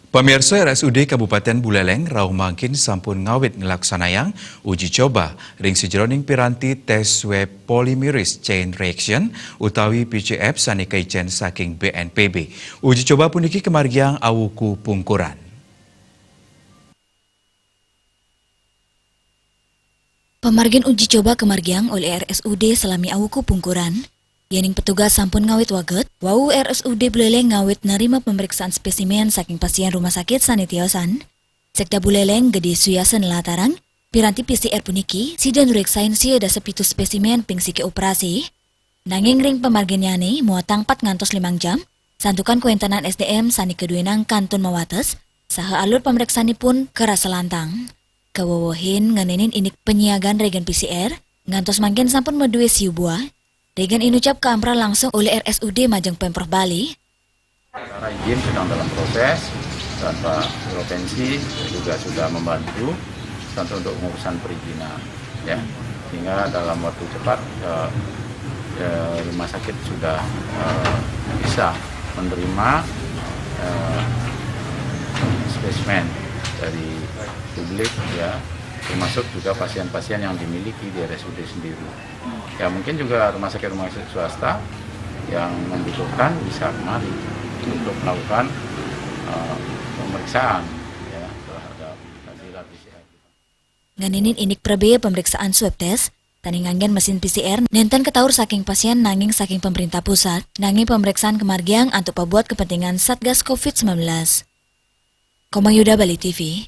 Pemirsa RSUD Kabupaten Buleleng rauh mangkin sampun ngawit ngelaksanayang uji coba ring sejroning piranti tes swab polymerase chain reaction utawi PCF sanika ijen saking BNPB. Uji coba puniki kemargiang awuku pungkuran. Pemargin uji coba kemargiang oleh RSUD Selami Awuku Pungkuran. Yening petugas sampun ngawit waget, wau RSUD Buleleng ngawit nerima pemeriksaan spesimen saking pasien rumah sakit Sanitiosan. Sekda Buleleng gede suyasen latarang, piranti PCR puniki, sidan reksain sieda sepitu spesimen ping siki operasi. Nanging ring pemarginyane muatang 4 ngantos 5 jam, santukan kuentanan SDM sani keduenang kantun mawates, saha alur pemeriksaan pun keras selantang. Kewowohin ngenenin inik penyiagan regen PCR, ngantos mangkin sampun medue siu buah. Regen inucap keampra langsung oleh RSUD Majeng Pemprov Bali. Karena izin sedang dalam proses dan Pak Provinsi juga sudah membantu untuk pengurusan perizinan, ya, sehingga dalam waktu cepat rumah sakit sudah bisa menerima spesimen dari publik, ya, termasuk juga pasien-pasien yang dimiliki di RSUD sendiri. Ya mungkin juga rumah sakit swasta yang membutuhkan bisa kemari untuk melakukan pemeriksaan, ya, terhadap hasil PCR. Nganinin inik prebe pemeriksaan swab test, taningangen mesin PCR nenten ketaur saking pasien nanging saking pemerintah pusat, nanging pemeriksaan kemargiang untuk pabuat kepentingan Satgas COVID-19. Komang Yuda, Bali TV.